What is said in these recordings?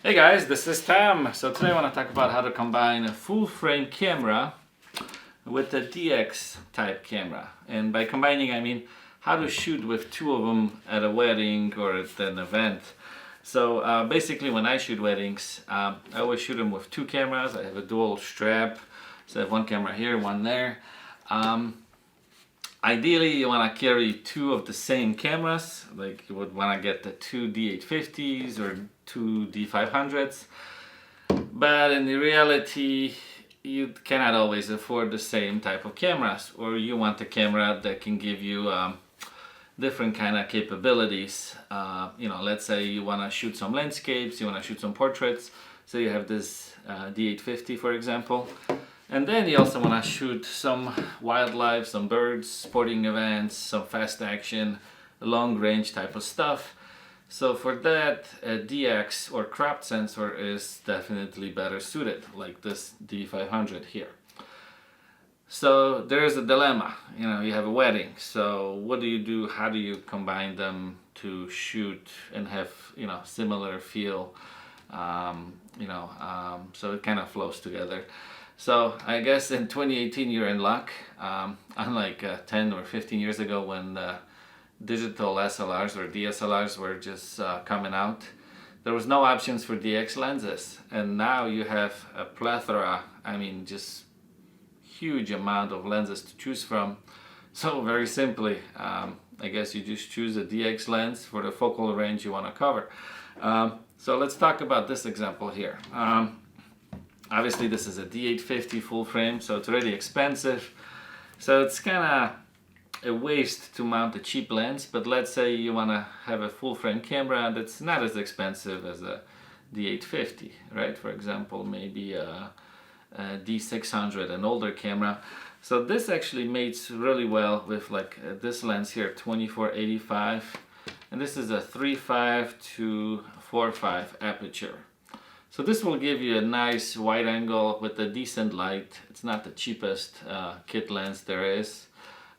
Hey guys, this is Tam. So today I want to talk about how to combine a full frame camera with a DX type camera. And by combining I mean how to shoot with two of them at a wedding or at an event. So basically when I shoot weddings, I always shoot them with two cameras. I have a dual strap, so I have one camera here, one there. Ideally you want to carry two of the same cameras, like you would want to get the two D850s or two D500s, but in the reality you cannot always afford the same type of cameras, or you want a camera that can give you different kind of capabilities. Let's say you want to shoot some landscapes, you want to shoot some portraits, so you have this D850 for example. And then you also want to shoot some wildlife, some birds, sporting events, some fast action, long range type of stuff. So for that, a DX or cropped sensor is definitely better suited, like this D500 here. So there's a dilemma, you have a wedding, so what do you do? How do you combine them to shoot and have, similar feel, so it kind of flows together. So I guess in 2018 you're in luck, unlike 10 or 15 years ago when digital SLRs or DSLRs were just coming out. There was no options for DX lenses, and now you have a plethora, just huge amount of lenses to choose from. So very simply, I guess you just choose a DX lens for the focal range you want to cover. So let's talk about this example here. Obviously this is a D850 full frame, so it's already expensive. So it's kind of a waste to mount a cheap lens, but let's say you want to have a full frame camera that's not as expensive as a D850, right? For example, maybe a D600, an older camera. So this actually mates really well with like this lens here, 24-85, and this is a 3.5 to 4.5 aperture. So this will give you a nice wide angle with a decent light. It's not the cheapest kit lens there is.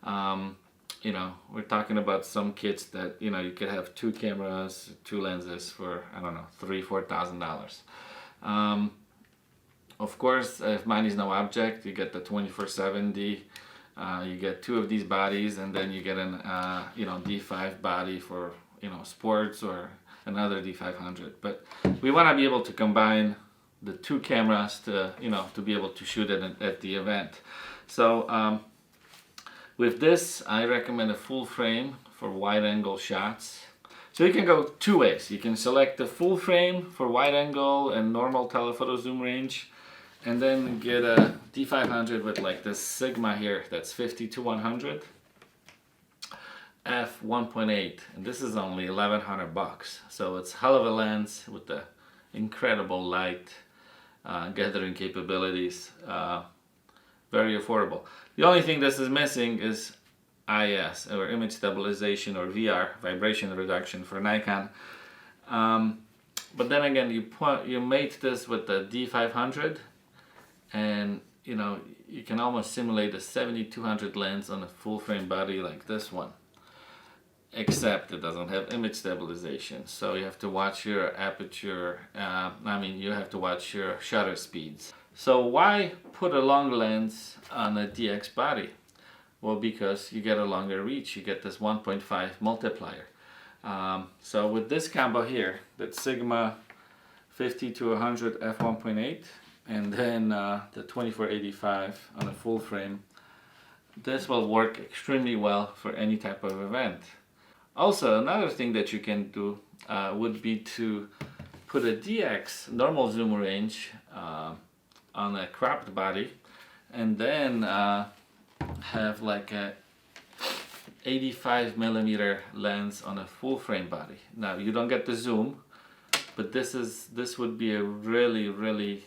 We're talking about some kits that, you could have two cameras, two lenses for, I don't know, $3,000-$4,000. Of course, if money is no object, you get the 24-7D. You get two of these bodies, and then you get an, D5 body for, sports, or another D500. But we want to be able to combine the two cameras to, to be able to shoot it at the event. So with this, I recommend a full frame for wide angle shots. So you can go two ways. You can select the full frame for wide angle and normal telephoto zoom range, and then get a D500 with like this Sigma here that's 50-100 f1.8, and this is only $1,100. So it's hell of a lens with the incredible light gathering capabilities. Very affordable. The only thing this is missing is IS, or image stabilization, or VR, vibration reduction, for Nikon. But then again, you mate this with the D500, and you can almost simulate a 70-200 lens on a full frame body like this one, except it doesn't have image stabilization. So you have to watch your aperture, you have to watch your shutter speeds. So why put a long lens on a DX body? Well, because you get a longer reach, you get this 1.5 multiplier. So with this combo here, that Sigma 50-100 f1.8, and then the 24-85 on a full frame, this will work extremely well for any type of event. Also, another thing that you can do would be to put a DX normal zoom range on a cropped body, and then have like a 85mm lens on a full frame body. Now you don't get the zoom, but this would be a really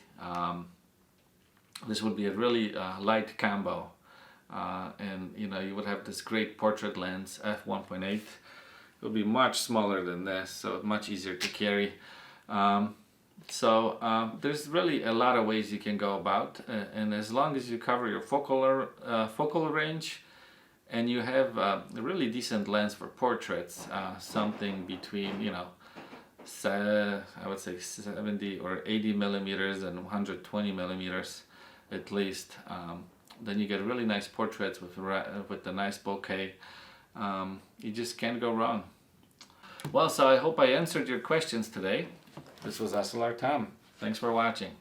light combo, and you would have this great portrait lens f1.8. It will be much smaller than this, so much easier to carry. There's really a lot of ways you can go about, and as long as you cover your focal range, and you have a really decent lens for portraits, something between I would say 70 or 80 millimeters and 120 millimeters at least. Then you get really nice portraits with the nice bokeh. You just can't go wrong. Well, so I hope I answered your questions today. This was SLR Tom. Thanks for watching.